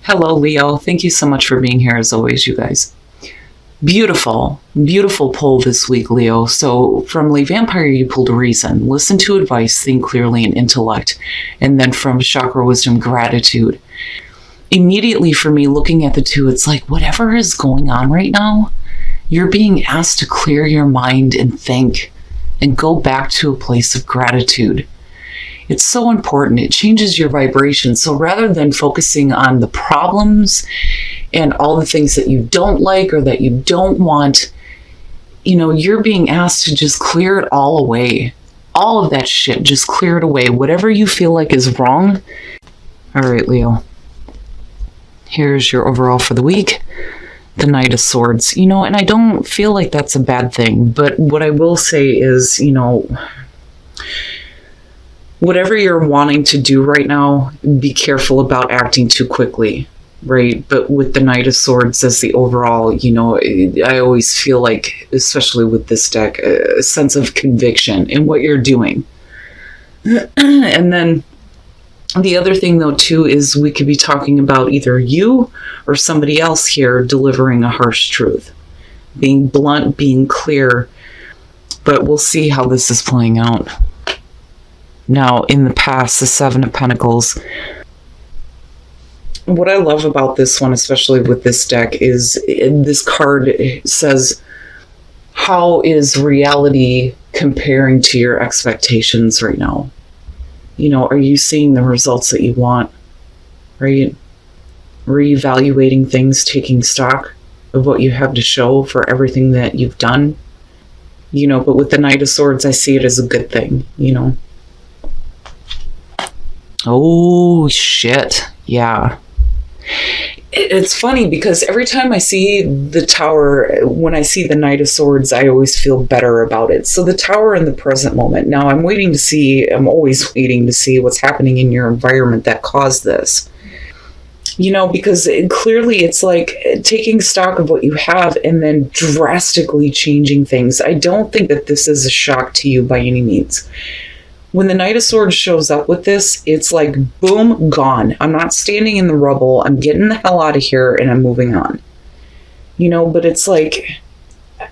Hello, Leo. Thank you so much for being here as always, you guys. Beautiful, beautiful pull this week, Leo. So from Le Vampire, you pulled reason, listen to advice, think clearly, and intellect. And then from Chakra Wisdom, gratitude. Immediately for me, looking at the two, it's like whatever is going on right now, you're being asked to clear your mind and think and go back to a place of gratitude. It's so important. It changes your vibration. So rather than focusing on the problems and all the things that you don't like or that you don't want, you're being asked to just clear it all away. All of that shit, just clear it away. Whatever you feel like is wrong. All right, Leo. Here's your overall for the week. The Knight of Swords. And I don't feel like that's a bad thing. But what I will say is, whatever you're wanting to do right now, be careful about acting too quickly, right? But with the Knight of Swords as the overall, I always feel like, especially with this deck, a sense of conviction in what you're doing. And then the other thing, though, too, is we could be talking about either you or somebody else here delivering a harsh truth, being blunt, being clear, but we'll see how this is playing out. Now, in the past, the Seven of Pentacles. What I love about this one, especially with this deck, is this card says, how is reality comparing to your expectations right now? Are you seeing the results that you want? Right? Reevaluating things, taking stock of what you have to show for everything that you've done. But with the Knight of Swords, I see it as a good thing, Oh, shit. Yeah. It's funny because every time I see the Tower, when I see the Knight of Swords, I always feel better about it. So the Tower in the present moment. Now, I'm always waiting to see what's happening in your environment that caused this. Because clearly it's like taking stock of what you have and then drastically changing things. I don't think that this is a shock to you by any means. When the Knight of Swords shows up with this, it's like, boom, gone. I'm not standing in the rubble. I'm getting the hell out of here and I'm moving on. But it's like,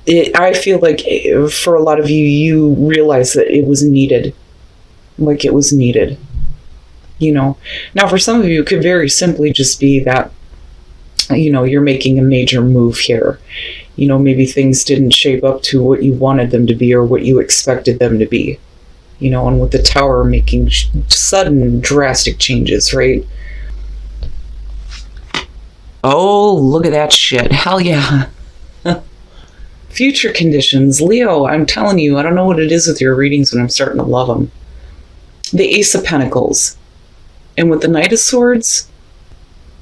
I feel like for a lot of you, you realize that it was needed. Like it was needed. Now for some of you, it could very simply just be that, you're making a major move here. Maybe things didn't shape up to what you wanted them to be or what you expected them to be. And with the Tower making sudden, drastic changes, right? Oh, look at that shit. Hell yeah. Future conditions. Leo, I'm telling you, I don't know what it is with your readings, but I'm starting to love them. The Ace of Pentacles. And with the Knight of Swords,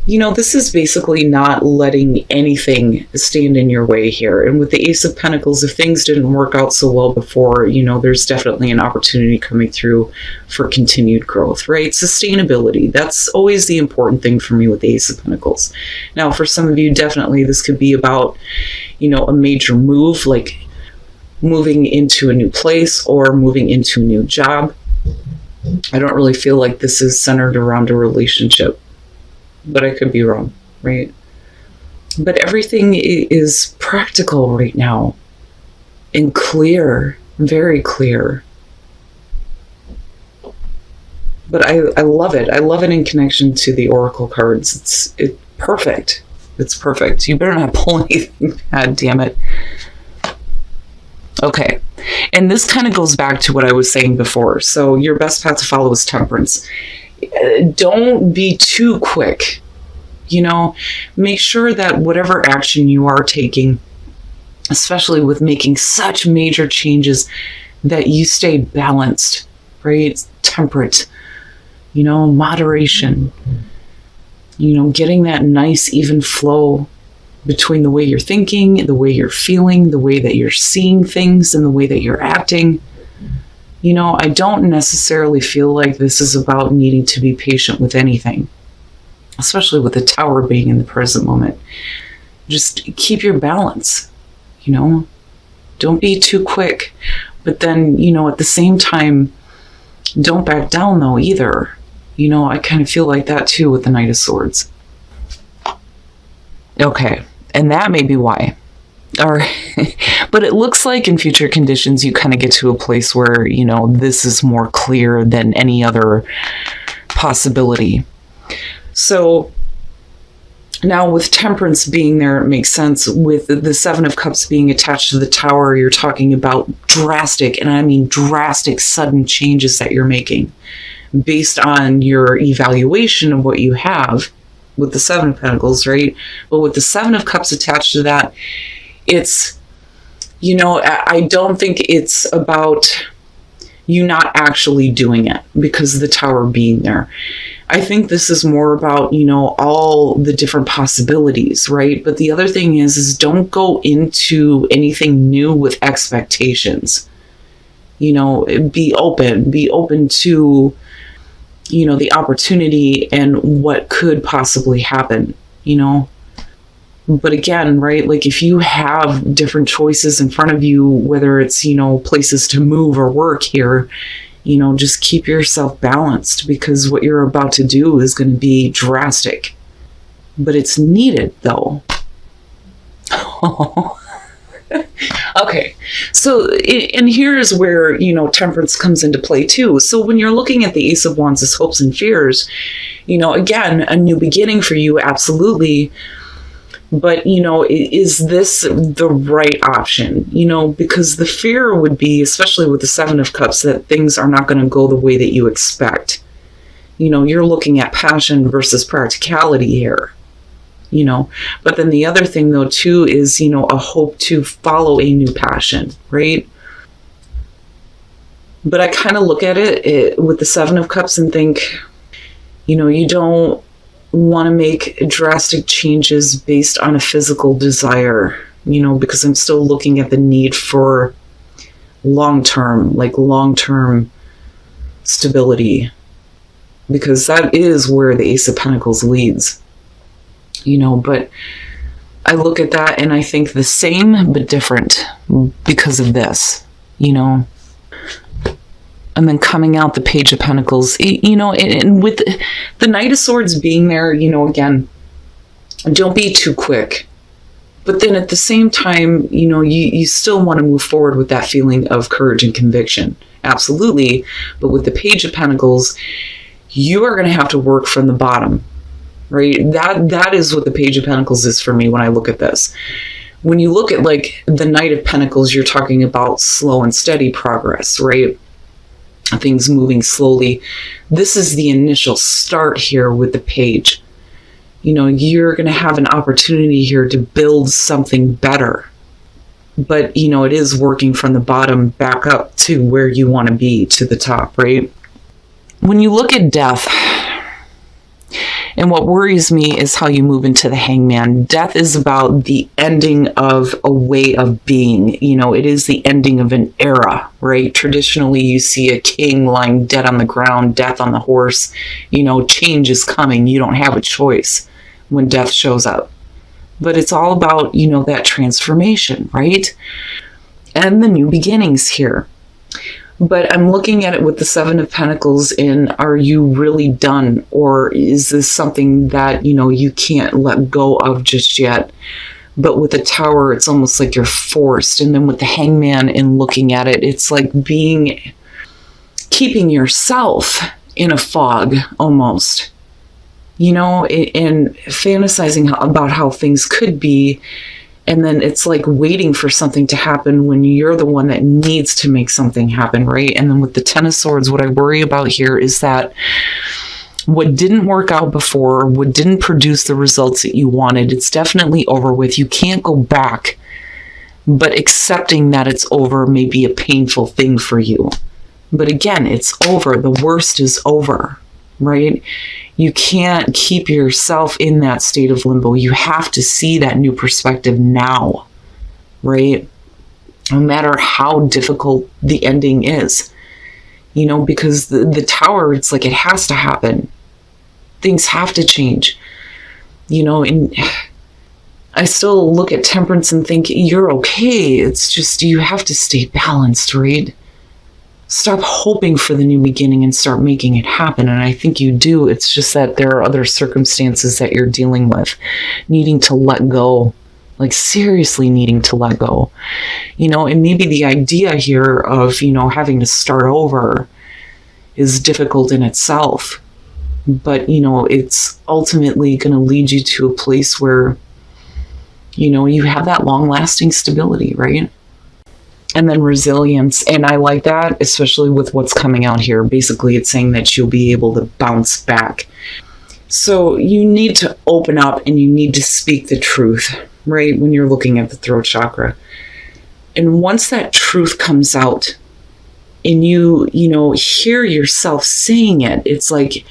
this is basically not letting anything stand in your way here. And with the Ace of Pentacles, if things didn't work out so well before, there's definitely an opportunity coming through for continued growth, right? Sustainability. That's always the important thing for me with the Ace of Pentacles. Now, for some of you, definitely this could be about, a major move, like moving into a new place or moving into a new job. I don't really feel like this is centered around a relationship. But I could be wrong, right? But everything is practical right now and clear, very clear. But I love it. I love it in connection to the Oracle cards. It's perfect. It's perfect. You better not pull anything. God damn it. Okay. And this kind of goes back to what I was saying before. So your best path to follow is temperance. Don't be too quick. Make sure that whatever action you are taking, especially with making such major changes, that you stay balanced, right? Temperate, moderation, getting that nice, even flow between the way you're thinking, the way you're feeling, the way that you're seeing things, and the way that you're acting. I don't necessarily feel like this is about needing to be patient with anything, especially with the Tower being in the present moment. Just keep your balance, Don't be too quick. But then, at the same time, don't back down, though, either. I kind of feel like that, too, with the Knight of Swords. Okay. And that may be why. Or, but it looks like in future conditions, you kind of get to a place where, this is more clear than any other possibility. So now with Temperance being there, it makes sense. With the Seven of Cups being attached to the Tower, you're talking about drastic, and I mean drastic, sudden changes that you're making based on your evaluation of what you have with the Seven of Pentacles, right? But with the Seven of Cups attached to that, it's, I don't think it's about you not actually doing it because of the Tower being there. I think this is more about, all the different possibilities, right? But the other thing is don't go into anything new with expectations. Be open to, the opportunity and what could possibly happen, But again, right, like if you have different choices in front of you, whether it's, places to move or work here, just keep yourself balanced because what you're about to do is going to be drastic. But it's needed, though. Okay, so and here's where, Temperance comes into play too. So when you're looking at the Ace of Wands as hopes and fears, again, a new beginning for you, absolutely. But, is this the right option? Because the fear would be, especially with the Seven of Cups, that things are not going to go the way that you expect. You're looking at passion versus practicality here. But then the other thing, though, too, is, a hope to follow a new passion, right? But I kind of look at it with the Seven of Cups and think, you don't want to make drastic changes based on a physical desire, because I'm still looking at the need for long-term stability, because that is where the Ace of Pentacles leads, but I look at that and I think the same but different because of this, And then coming out the Page of Pentacles, and with the Knight of Swords being there, again, don't be too quick. But then at the same time, you still want to move forward with that feeling of courage and conviction. Absolutely. But with the Page of Pentacles, you are going to have to work from the bottom, right? That is what the Page of Pentacles is for me when I look at this. When you look at like the Knight of Pentacles, you're talking about slow and steady progress, right? Things moving slowly. This is the initial start here with the Page. You're going to have an opportunity here to build something better. But, it is working from the bottom back up to where you want to be, to the top, right? When you look at Death, and what worries me is how you move into the Hangman. Death is about the ending of a way of being. It is the ending of an era, right? Traditionally, you see a king lying dead on the ground, death on the horse. Change is coming. You don't have a choice when death shows up. But it's all about, that transformation, right? And the new beginnings here. But I'm looking at it with the Seven of Pentacles and are you really done? Or is this something that, you can't let go of just yet? But with the Tower, it's almost like you're forced. And then with the Hangman and looking at it, it's like keeping yourself in a fog almost, and fantasizing about how things could be. And then it's like waiting for something to happen when you're the one that needs to make something happen, right? And then with the Ten of Swords, what I worry about here is that what didn't work out before, what didn't produce the results that you wanted, it's definitely over with. You can't go back. But accepting that it's over may be a painful thing for you. But again, it's over. The worst is over, right? You can't keep yourself in that state of limbo. You have to see that new perspective now, right? No matter how difficult the ending is, because the Tower, it's like it has to happen. Things have to change, and I still look at Temperance and think you're okay. It's just you have to stay balanced, right? Stop hoping for the new beginning and start making it happen. And I think you do. It's just that there are other circumstances that you're dealing with, needing to let go, like seriously needing to let go. And maybe the idea here of, having to start over is difficult in itself. But, it's ultimately going to lead you to a place where, you have that long-lasting stability, right? And then resilience. And I like that, especially with what's coming out here. Basically, it's saying that you'll be able to bounce back. So you need to open up and you need to speak the truth, right? When you're looking at the throat chakra. And once that truth comes out and you hear yourself saying it, it's like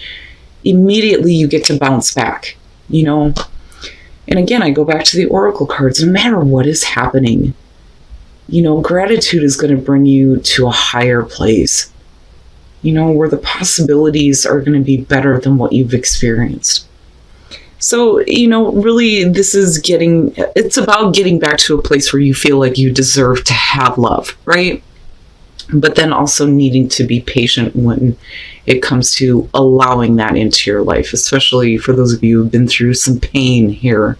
immediately you get to bounce back, And again, I go back to the oracle cards. No matter what is happening, gratitude is going to bring you to a higher place, where the possibilities are going to be better than what you've experienced. So, really, it's about getting back to a place where you feel like you deserve to have love, right? But then also needing to be patient when it comes to allowing that into your life, especially for those of you who've been through some pain here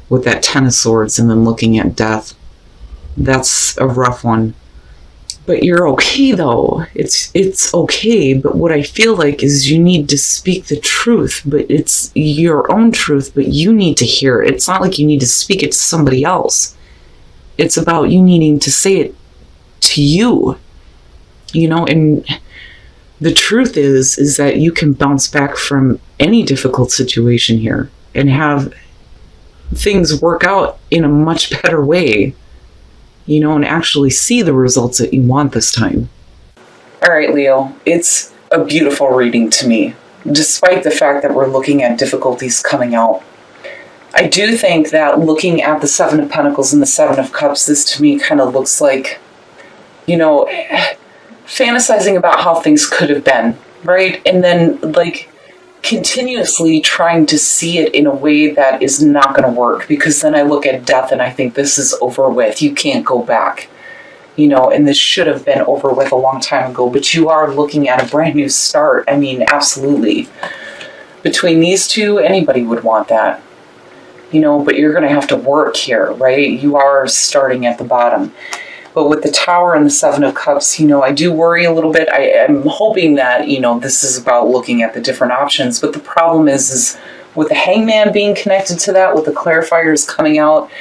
with that Ten of Swords and then looking at death. That's a rough one. But you're okay, though. It's okay. But what I feel like is you need to speak the truth, but it's your own truth, but you need to hear it. It's not like you need to speak it to somebody else. It's about you needing to say it to you, and the truth is that you can bounce back from any difficult situation here and have things work out in a much better way, and actually see the results that you want this time. All right, Leo, it's a beautiful reading to me, despite the fact that we're looking at difficulties coming out. I do think that looking at the Seven of Pentacles and the Seven of Cups, this to me kind of looks like, fantasizing about how things could have been, right? And then, continuously trying to see it in a way that is not going to work, because then I look at death and I think this is over with. You can't go back, and this should have been over with a long time ago, but you are looking at a brand new start. I mean, absolutely. Between these two, anybody would want that, but you're going to have to work here, right? You are starting at the bottom. But with the Tower and the Seven of Cups, I do worry a little bit. I am hoping that, this is about looking at the different options. But the problem is with the Hangman being connected to that, with the clarifiers coming out,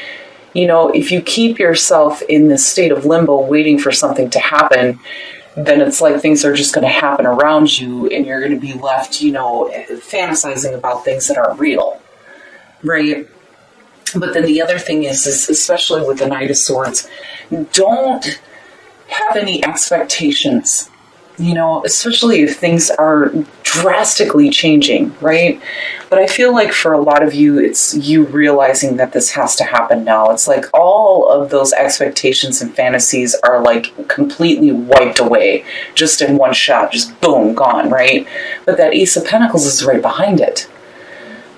if you keep yourself in this state of limbo waiting for something to happen, then it's like things are just going to happen around you and you're going to be left, fantasizing about things that aren't real, right? But then the other thing is especially with the Knight of Swords, don't have any expectations, especially if things are drastically changing, right? But I feel like for a lot of you, it's you realizing that this has to happen now. It's like all of those expectations and fantasies are like completely wiped away just in one shot, just boom, gone, right? But that Ace of Pentacles is right behind it.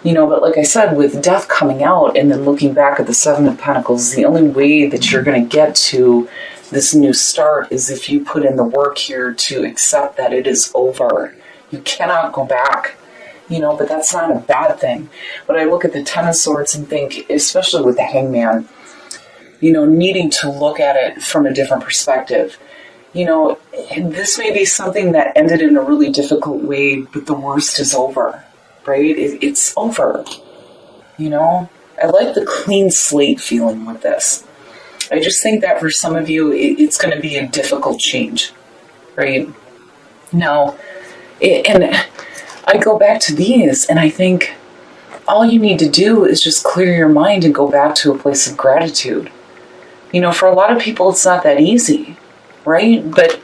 But like I said, with death coming out and then looking back at the Seven of Pentacles, the only way that you're going to get to this new start is if you put in the work here to accept that it is over. You cannot go back, but that's not a bad thing. But I look at the Ten of Swords and think, especially with the Hangman, needing to look at it from a different perspective. This may be something that ended in a really difficult way, but the worst is over. Right? It's over. I like the clean slate feeling with this. I just think that for some of you, it's going to be a difficult change, right? Now, and I go back to these and I think all you need to do is just clear your mind and go back to a place of gratitude. For a lot of people, it's not that easy, right? But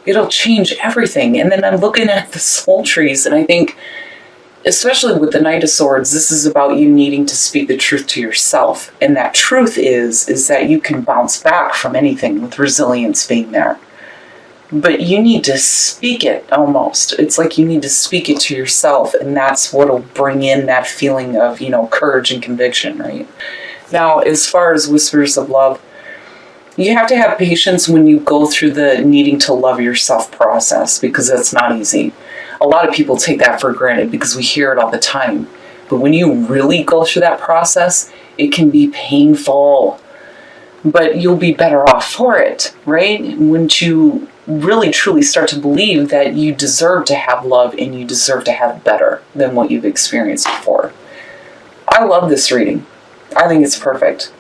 it'll change everything. And then I'm looking at the soul trees and I think, especially with the Knight of Swords, this is about you needing to speak the truth to yourself. And that truth is that you can bounce back from anything with resilience being there. But you need to speak it almost. It's like you need to speak it to yourself. And that's what'll bring in that feeling of, courage and conviction, right? Now, as far as Whispers of Love, You have to have patience when you go through the needing to love yourself process, because that's not easy. A lot of people take that for granted because we hear it all the time. But when you really go through that process, it can be painful. But you'll be better off for it, right? Once you really truly start to believe that you deserve to have love and you deserve to have better than what you've experienced before. I love this reading. I think it's perfect.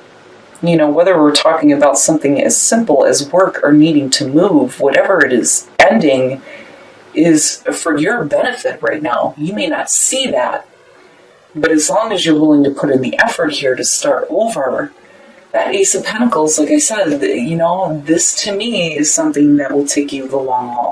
You know, whether we're talking about something as simple as work or needing to move, whatever it is, ending is for your benefit right now. You may not see that, but as long as you're willing to put in the effort here to start over, that Ace of Pentacles, like I said, you know, this to me is something that will take you the long haul.